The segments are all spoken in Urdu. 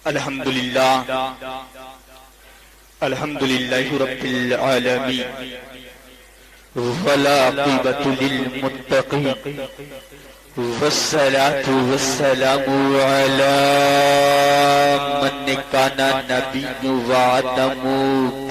الحمدللہ رب العالمین والعاقبۃ للمتقین والصلاة والسلام علی من کان نبی وآدم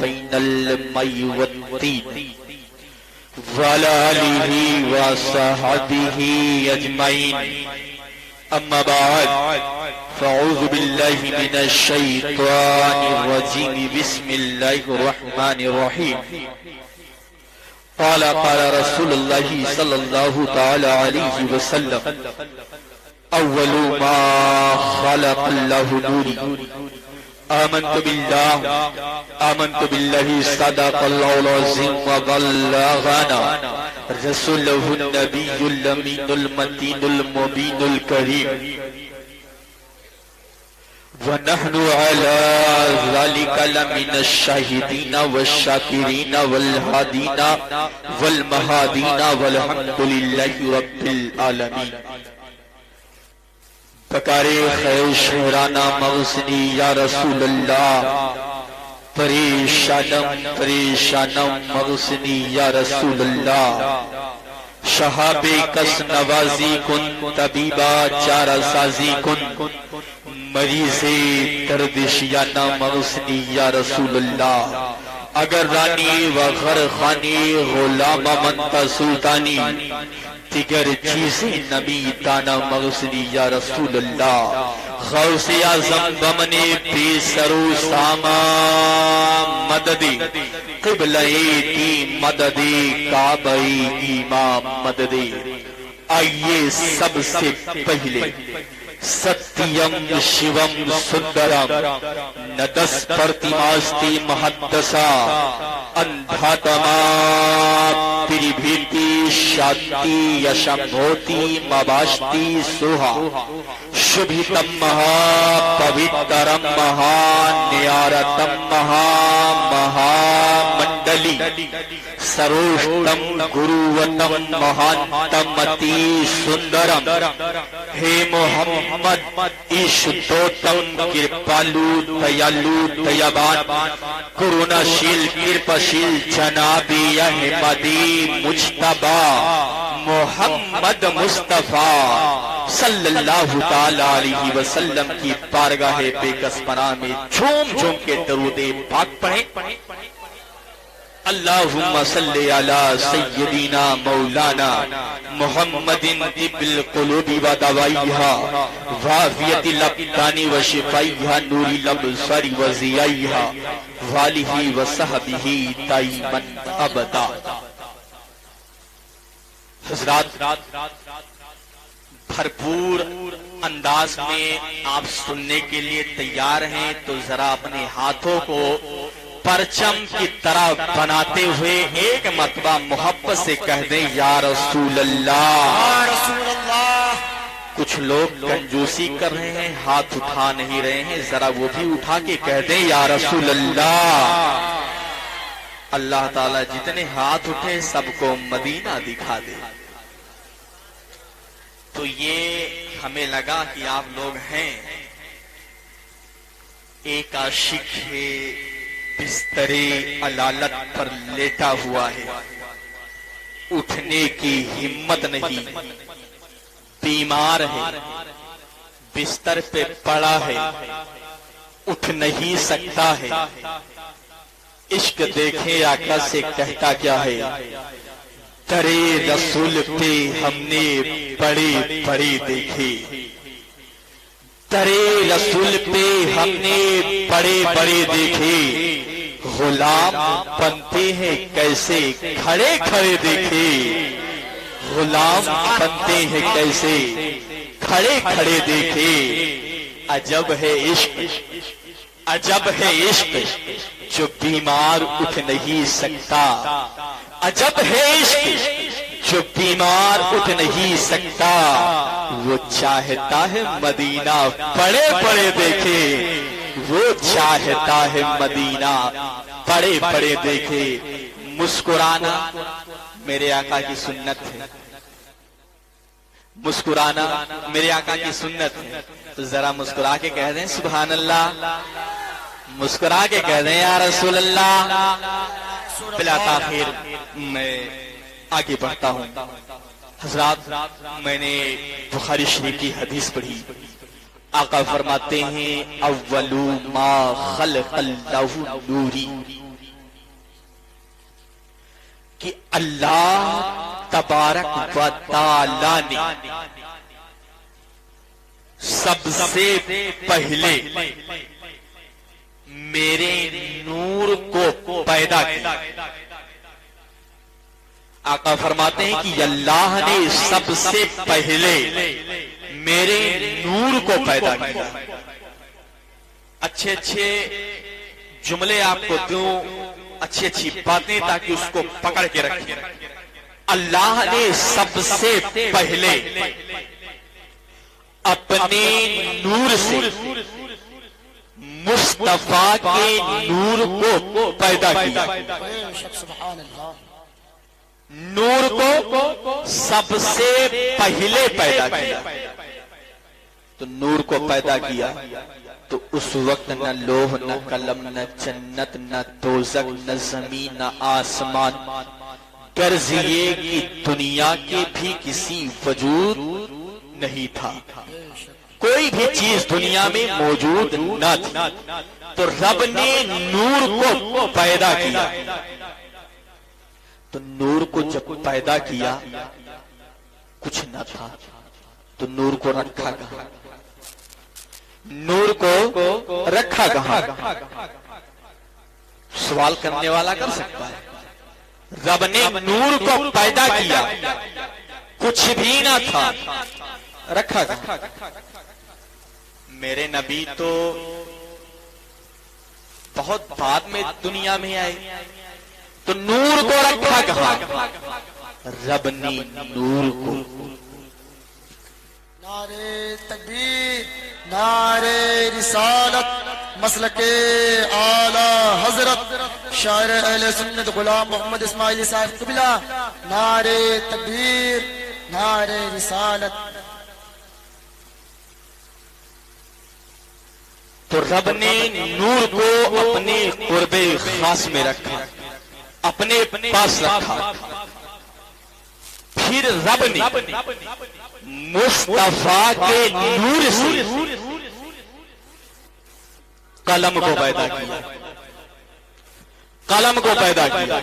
بین الماء والطین وعلی آلہ وصحبہ اجمعین اما بعد فاعوذ باللہ من الشیطان الرجیم بسم اللہ الرحمن الرحیم قال رسول اللہ صلی اللہ تعالی علیہ وسلم اول ما خلق اللہ نوری آمنت باللہ صدق اللہ العظیم وبلغنا رسولہ النبی الامین المتین المبین الکریم ونحن على ذلك لمن الشاهدين والشاكرين والهادين والمهادين والحمد لله رب العالمين بکار خیر شہرانہ مغسنی یا رسول اللہ پریشانم مغسنی یا رسول اللہ شہاب کس نوازی کن طبیبہ چارہ سازی کن مریض دردشیانہ مغسنی یا رسول اللہ اگر رانی و غر خانی غلام منتا سلطانی دیگر چیزیں نبی تانا مغسنی یا رسول اللہ غوث اعظم بمن بے سرو ساما مددی قبلہ دی مددی کعبہ امام مددی آئیے سب سے پہلے ستیم شیوم سندرم ندس پرتماستی محدثا اندھاتما پریبھیتی شانتی یشمبھوتی مباشتی سوہا شبھتم مہا پوترم مہا نیارتم مہا مہا منڈلی سروشتم گروتم مہانتم متی سندرم ہے محمد ایشتوتم کرپالو دیالو دیابان کرونا شیل کرپشیل جنابی احمدی مجتبہ محمد مصطفیٰ صلی اللہ تعالی علیہ وسلم کی بارگاہ بے کس پناہ میں جھوم جھوم کے درود پاک پڑھیں اللہم صلی علی سیدنا مولانا محمد طب القلوب و دوائیہا وعافیت الابدان و شفائیہا نور الابصار و ضیائیہا والہ و صحبہ دائما ابدا. حضرات بھرپور انداز میں آپ سننے کے لیے تیار ہیں تو ذرا اپنے ہاتھوں کو پرچم کی طرح بناتے ہوئے ایک مرتبہ محبت سے کہہ دیں یا رسول اللہ. کچھ لوگ کنجوسی کر رہے ہیں ہاتھ اٹھا نہیں رہے ہیں ذرا وہ بھی اٹھا کے کہہ دیں یا رسول اللہ. اللہ تعالیٰ جتنے ہاتھ اٹھے سب کو مدینہ دکھا دے. تو یہ ہمیں لگا کہ آپ لوگ ہیں ایک عاشق ہے بستر علالت پر لیٹا ہوا ہے اٹھنے کی ہمت نہیں بیمار ہے بستر پہ پڑا ہے اٹھ نہیں سکتا ہے. عشق دیکھیں آقا سے کہتا کیا ہے ترے رسول پہ ہم نے بڑے بڑے دیکھے ترے رسول پہ ہم نے بڑے بڑے دیکھے غلام بنتے ہیں کیسے کھڑے کھڑے دیکھے غلام بنتے ہیں کیسے کھڑے کھڑے دیکھے. عجب ہے عشق عجب ہے عشق جو بیمار اٹھ نہیں سکتا عجب ہے عشق جو بیمار اٹھ نہیں سکتا وہ چاہتا ہے مدینہ بڑے بڑے دیکھے وہ چاہتا ہے مدینہ بڑے بڑے دیکھے. مسکرانا میرے آقا کی سنت ہے مسکرانا میرے آقا کی سنت ہے، تو ذرا مسکرا کے کہہ دیں سبحان اللہ، مسکرا کے کہہ دیں یا رسول اللہ۔ بلا تاخیر میں آگے بڑھتا ہوں۔ حضرات، میں نے بخاری شریف کی حدیث پڑھی، آقا فرماتے ہیں اول ما خلق اللہ نوری، کہ اللہ تبارک و تعالی نے سب سے پہلے میرے نور کو پیدا کیا۔ آقا فرماتے ہیں کہ اللہ نے سب سے پہلے میرے نور کو پیدا کیا۔ اچھے اچھے جملے آپ کو دوں، اچھی اچھی باتیں تاکہ اس کو پکڑ کے رکھیں۔ اللہ نے سب سے پہلے اپنے نور سے مصطفیٰ کے نور کو پیدا کیا۔ نور کو سب سے پہلے پیدا کیا، تو نور کو پیدا کیا تو اس وقت نہ لوح نہ قلم نہ جنت نہ دوزخ نہ زمین نہ آسمان، غرض یہ کہ دنیا کے بھی کسی وجود نہیں تھا، کوئی بھی چیز دنیا میں موجود نہ تھی، تو رب نے نور کو پیدا کیا۔ تو نور کو جب پیدا کیا کچھ نہ تھا، تو نور کو رکھا کہاں؟ نور کو رکھا کہاں؟ سوال کرنے والا کر سکتا ہے۔ رب نے نور کو پیدا کیا، کچھ بھی نہ تھا، رکھا کہاں؟ میرے نبی تو بہت بعد میں دنیا میں آئے، تو نور کو رکھا کہاں؟ رب نے نور کو۔ نعرے تکبیر، نعرے رسالت، مسلک اعلی حضرت شاعر اہل سنت غلام محمد اسماعیل صاحب قبلہ، نعرے تکبیر، نعرے رسالت۔ تو رب نے نور کو اپنے قرب خاص میں رکھا، اپنے پاس رکھا، پھر رب نے مصطفیٰ کے نور سے قلم کو پیدا کیا، قلم کو پیدا کیا،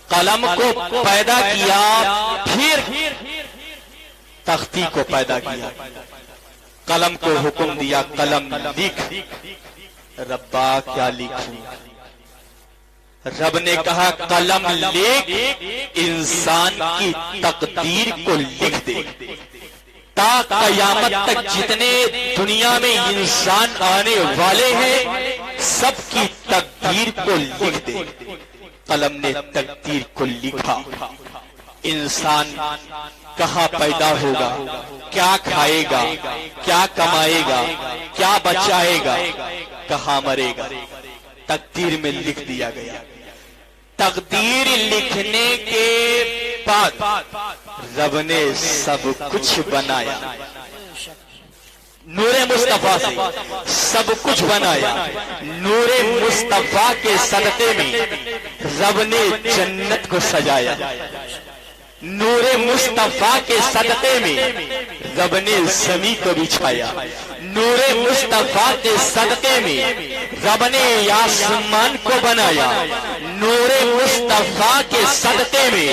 قلم کو پیدا کیا، پھر تختی کو پیدا کیا، قلم کو حکم دیا قلم لکھ۔ ربا کیا لکھوں؟ رب نے کہا قلم لکھ، انسان کی تقدیر کو لکھ دے، تا قیامت تک جتنے دنیا میں انسان آنے والے ہیں سب کی تقدیر کو لکھ دے۔ قلم نے تقدیر کو لکھا، انسان کہاں پیدا ہوگا، کیا کھائے گا، کیا کمائے گا، کیا بچائے گا، کہاں مرے گا، تقدیر میں لکھ دیا گیا۔ تقدیر لکھنے کے بعد رب نے سب کچھ بنایا، نور مصطفیٰ سے سب کچھ بنایا۔ نور مصطفیٰ کے صدقے میں رب نے جنت کو سجایا، نور مصطفیٰ کے صدقے میں رب نے زمین کو بچھایا، نور مصطفیٰ کے صدقے میں رب نے آسمان کو بنایا، نور مصطفیٰ کے صدقے میں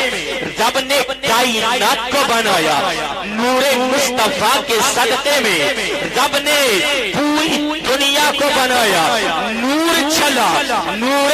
رب نے کائنات کو بنایا، نور مصطفیٰ کے صدقے میں رب نے پوری دنیا کو بنایا۔ نور چلا، نور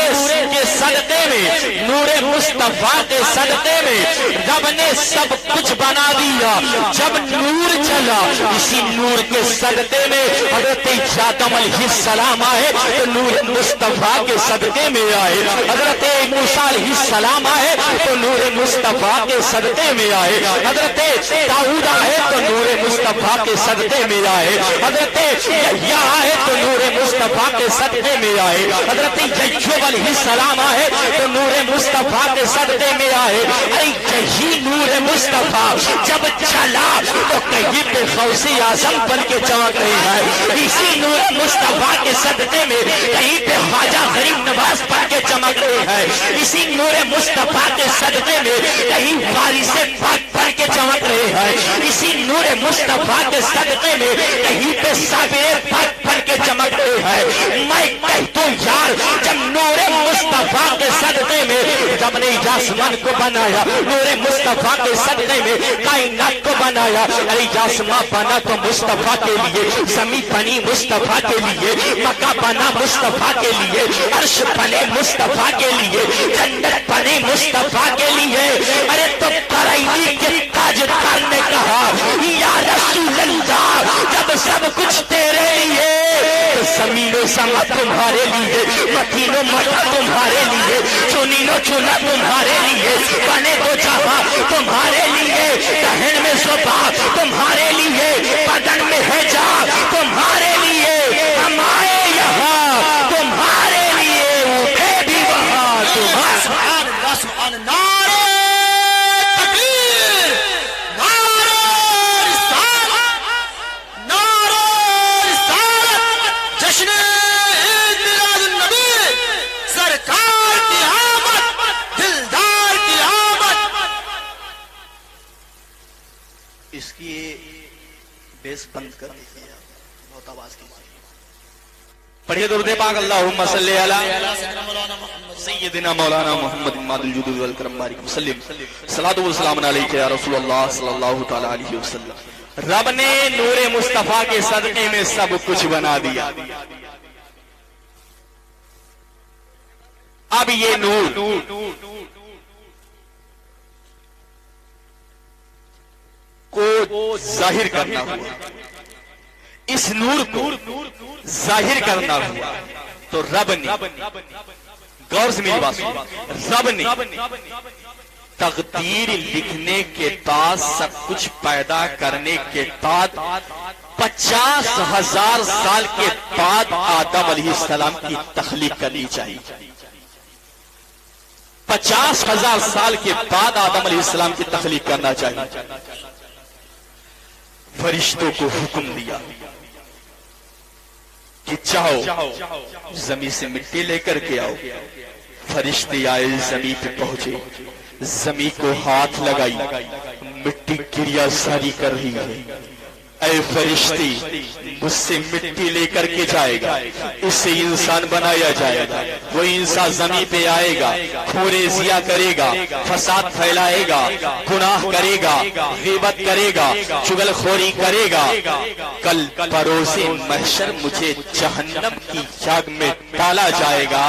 کے صدقے میں، نور مصطفیٰ کے صدقے میں رب نے سب کچھ بنا دیا۔ جب نور چلا، اسی نور کے صدقے میں حضرت آدم علیہ السلام آئے تو نور مصطفیٰ کے صدقے میں آئے، حضرت موسیٰ علیہ السلام آئے تو نور مصطفیٰ کے صدقے میں آئے، حضرت داؤد آئے تو نور مصطفیٰ کے صدقے میں آئے، حضرت یحییٰ آئے تو نور مصطفیٰ مصطفیٰ کے صدقے میں آئے، حضرت یعقوب علیہ السلام آئے تو نور مصطفیٰ کے صدقے میں آئے۔ ارے یہی نور مصطفیٰ جب چلا تو کہیں پہ غوث اعظم بن کے چمک رہی ہے، اسی نور مصطفیٰ کے صدقے میں کہیں پہ خواجہ غریب نواز بن کے چمک رہی ہے، اسی نور مصطفیٰ کے صدقے میں کہیں وارث پاک بن کے چمک رہے ہیں، اسی نور مصطفیٰ کے صدقے میں کہیں پہ صابر پاک بن کے چمک رہے ہیں۔ میں کہتا ہوں یار، جب نور مصطفیٰ کے صدقے میں جب نے آسمان کو بنایا، نور مصطفیٰ کے صدقے میں کائنات کو بنایا، ارے آسمان بنا تو مصطفیٰ کے لیے، زمین بنی مصطفیٰ کے لیے، مکہ بنا مصطفیٰ کے لیے، عرش بنے مصطفیٰ کے لیے، جنت بنے مصطفیٰ کے لیے۔ ارے تو قرائنی کے تاجدار نے کہا یا رسول اللہ، جب سب کچھ تیرے لیے، زمین و سما تمہارے لیے، مکین و مکہ تمہارے لیے، چنین و چنا تمہارے لیے، بنے تو جہاں تمہارے لیے، دہن میں صبح تمہارے لیے، بدن میں ہے جا تمہارے لیے، ہم آئے یہاں تمہارے لیے، اٹھے بھی وہاں تمہارے۔ سبحان اللہ، سبحان اللہ، تکبیر، نعرہ رسالت، نعرہ رسالت، جشن عید میلاد النبی، سرکار کی آمد، دلدار کی آمد۔ اس کی بیس بند کر دیجیے، بہت آواز کیجیے۔ پڑھیے درود پاک اللہم صلی علی سیدنا مولانا محمد ماد الجود والکرم بارک وسلم، صلاۃ والسلام علیک یا رسول اللہ صلی اللہ تعالی علیہ وسلم۔ رب نے نور مصطفیٰ کے صدقے میں سب کچھ بنا دیا۔ اب یہ نور کو ظاہر کرنا ہوا، اس نور کو ظاہر کرنا ہوا تو رب نے، غور سے میری بات سنو، رب نے تقدیر لکھنے کے بعد، سب کچھ پیدا کرنے کے بعد 50,000 سال کے بعد آدم علیہ السلام کی تخلیق کرنی چاہیے۔ 50,000 سال کے بعد آدم علیہ السلام کی تخلیق کرنا چاہیے۔ فرشتوں کو حکم دیا کہ چاہو زمین سے مٹی لے کر کے آؤ۔ فرشتے آئے، زمین پہ پہنچے، زمین کو ہاتھ لگائی، مٹی کریا ساری کر رہی ہے۔ اے فرشتے، مجھ سے مٹی لے کر کے جائے گا، اس سے انسان بنایا جائے گا۔ وہ انسان زمین پہ آئے گا، کھورے زیا کرے گا، فساد پھیلائے گا، گناہ کرے گا، غیبت کرے گا، چغل خوری کرے گا۔ کل پروز محشر مجھے جہنم کی آگ میں ڈالا جائے گا،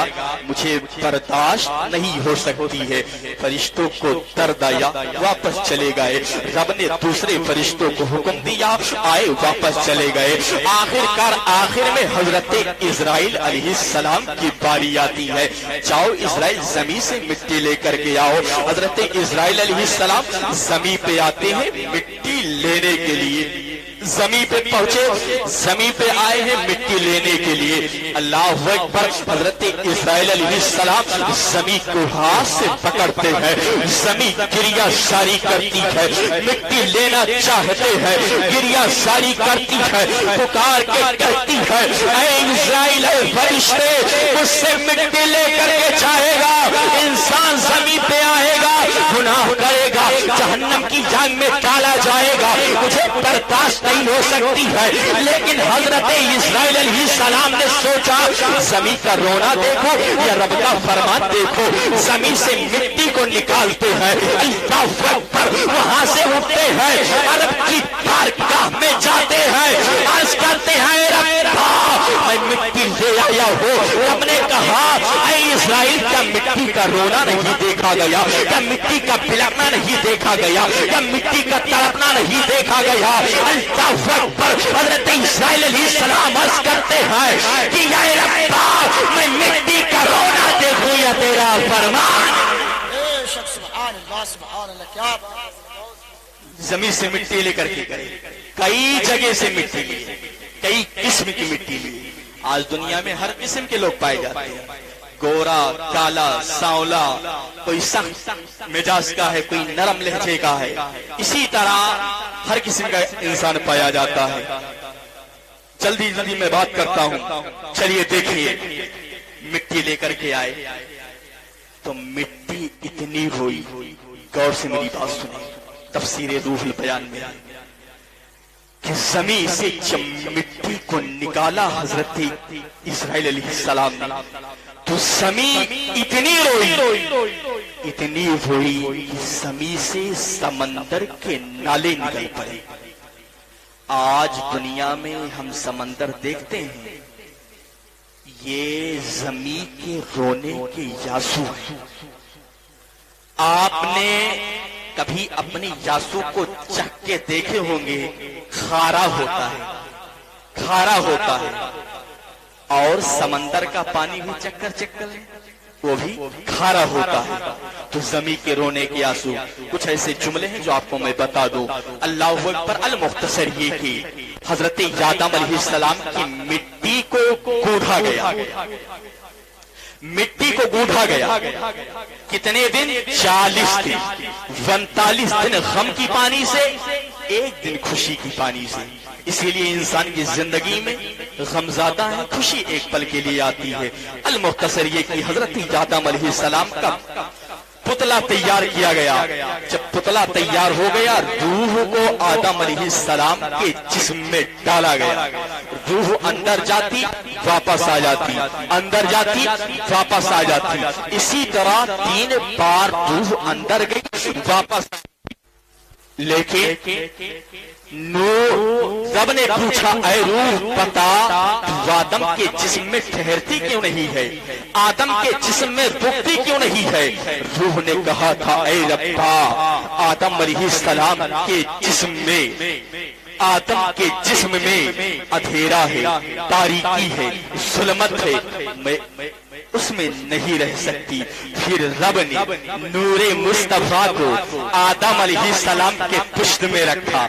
مجھے برداشت نہیں ہو سکتی ہے۔ فرشتوں کو درد آیا، واپس چلے گئے۔ رب نے دوسرے فرشتوں کو حکم دیا، آئے، واپس چلے گئے۔ آخر میں حضرت اسرائیل علیہ السلام کی باری آتی ہے، جاؤ اسرائیل زمین سے مٹی لے کر کے آؤ۔ حضرت اسرائیل علیہ السلام زمین پہ آتے ہیں مٹی لینے کے لیے، زمین پہ پہنچے، زمین پہ آئے ہیں مٹی لینے کے لیے۔ اللہ اکبر، حضرت اسرائیل علیہ السلام زمین کو ہاتھ سے پکڑتے ہیں، زمین گریا ساری کرتی ہے، مٹی لینا چاہتے ہیں، گریا ساری کرتی ہے، پکار کے کہتی ہے، اے اسرائیل، اے فرشتے، مجھ سے مٹی لے کر کے جائے گا، انسان زمین پہ آئے گا، گناہ کرے گا، جہنم کی جان میں ڈالا جائے گا، مجھے برداشت نہیں ہو سکتی ہے۔ لیکن حضرت اسرائیل علیہ السلام نے سوچا، زمین کا رونا دیکھو یا رب کا فرمان دیکھو۔ زمین سے مٹی کو نکالتے ہیں، اللہ اکبر، وہاں سے اٹھتے ہیں، عرب کی بارگاہ میں جاتے ہیں، عرض کرتے ہیں، میں مٹی لے آیا ہوں۔ رب نے کہا، اے اسرائیل، کیا مٹی کا رونا نہیں دیکھا گیا؟ کیا مٹی کا بلکنا نہیں دیکھا گیا؟ کیا مٹی کا تڑپنا نہیں دیکھا گیا؟ اللہ اکبر، حضرت اسرائیل علیہ السلام عرض کرتے ہیں کہ یا رب، میں مٹی کا رونا دیکھوں یا تیرا فرمان؟ بے شک، سبحان اللہ، سبحان اللہ، کیا بات۔ زمین سے مٹی لے کر کے گئے، کئی جگہ سے مٹی لی، کئی قسم کی مٹی لی۔ آج دنیا میں ہر قسم کے لوگ پائے جاتے ہیں، گورا، کالا، سانولا، کوئی سخت مزاج کا ہے، کوئی نرم لہجے کا ہے، اسی طرح ہر قسم کا انسان پایا جاتا ہے۔ جلدی جلدی میں بات کرتا ہوں، چلیے دیکھیے مٹی لے کر کے آئے تو مٹی اتنی ہوئی، غور سے میری بات سنیں، تفسیر روح البیان میں کہ زمین سے جب مٹی کو نکالا حضرت اسرائیل علیہ السلام نے تو زمین اتنی روئی کہ زمین سے سمندر کے نالے نکل پڑے۔ آج دنیا میں ہم سمندر دیکھتے ہیں، یہ زمین کے رونے کے یاسو ہیں۔ آپ نے کبھی اپنے یاسو کو چکھ کے دیکھے ہوں گے، کھارا ہوتا ہے، اور سمندر کا پانی بھی چکر ہے، وہ بھی کھارا ہوتا ہے۔ تو زمین کے رونے کے آنسو، کچھ ایسے جملے ہیں جو آپ کو میں بتا دوں۔ اللہ اکبر، المختصر یہ کہ حضرت آدم علیہ السلام کی مٹی کو گوڑھا گیا، کتنے دن؟ 40 دن، 49 دن غم کی پانی سے، 1 دن خوشی کی پانی سے۔ اسی لیے انسان کی زندگی میں غم زیادہ ہے، خوشی ایک پل کے لیے آتی ہے۔ المختصر یہ کہ حضرت آدم علیہ السلام کا پتلا تیار کیا گیا، جب پتلا تیار ہو گیا، روح کو آدم علیہ السلام کے جسم میں ڈالا گیا۔ روح اندر جاتی واپس آ جاتی، اندر جاتی واپس آ جاتی، اسی طرح 3 بار روح اندر گئی واپس۔ لیکن رب نے پوچھا، اے روح بتا آدم کے جسم میں ٹھہرتی کیوں نہیں ہے، آدم کے جسم میں رکتی کیوں نہیں ہے؟ روح نے کہا تھا، اے ربا، آدم علیہ السلام کے جسم میں اندھیرا ہے، تاریکی ہے، ظلمت ہے، میں اس میں نہیں رہ سکتی۔ پھر رب نے نور مصطفیٰ کو آدم علیہ السلام کے پشت میں رکھا،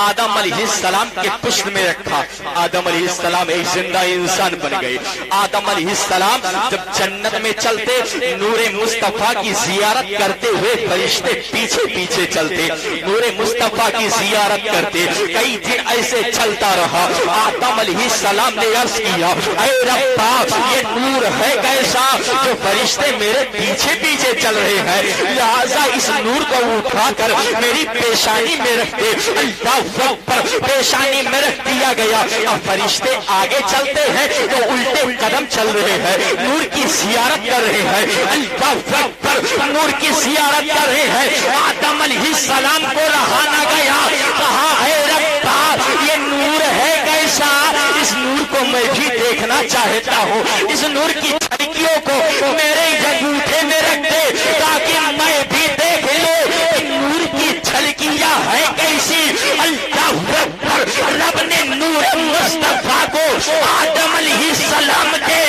آدم علیہ السلام کے پشت میں رکھا۔ آدم علیہ السلام ایک زندہ انسان بن گئے۔ آدم علیہ السلام جب جنت میں چلتے، نور مصطفیٰ کی زیارت کرتے ہوئے فرشتے پیچھے پیچھے چلتے، نور مصطفیٰ کی زیارت کرتے۔ کئی دن ایسے چلتا رہا۔ آدم علیہ السلام نے عرض کیا، اے ربا، یہ نور ہے کیسا جو فرشتے میرے پیچھے پیچھے چل رہے ہیں، لہذا اس نور کو اٹھا کر میری پیشانی میں رکھ دے۔ اللہ اکبر، پیشانی میں رکھ دیا گیا۔ اب فرشتے آگے چلتے ہیں تو الٹے قدم چل رہے ہیں، نور کی زیارت کر رہے ہیں۔ اللہ اکبر، نور کی زیارت کر رہے ہیں۔ آدم علیہ السلام کو رہا نہ گیا، کہا، اے ربا، یہ نور ہے کیسا، اس نور کو میں بھی دیکھنا چاہتا ہوں، اس نور کی چھڑکیوں کو میرے انگوٹھے میں رکھ دے تاکہ میں بھی دیکھ لوں کہ نور کی چھڑکیاں ہے کیسی۔ اللہ اکبر، رب نے نور مصطفیٰ کو آدم علیہ السلام کے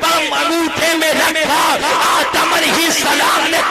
انگوٹھے میں رکھا۔ آدم علیہ السلام نے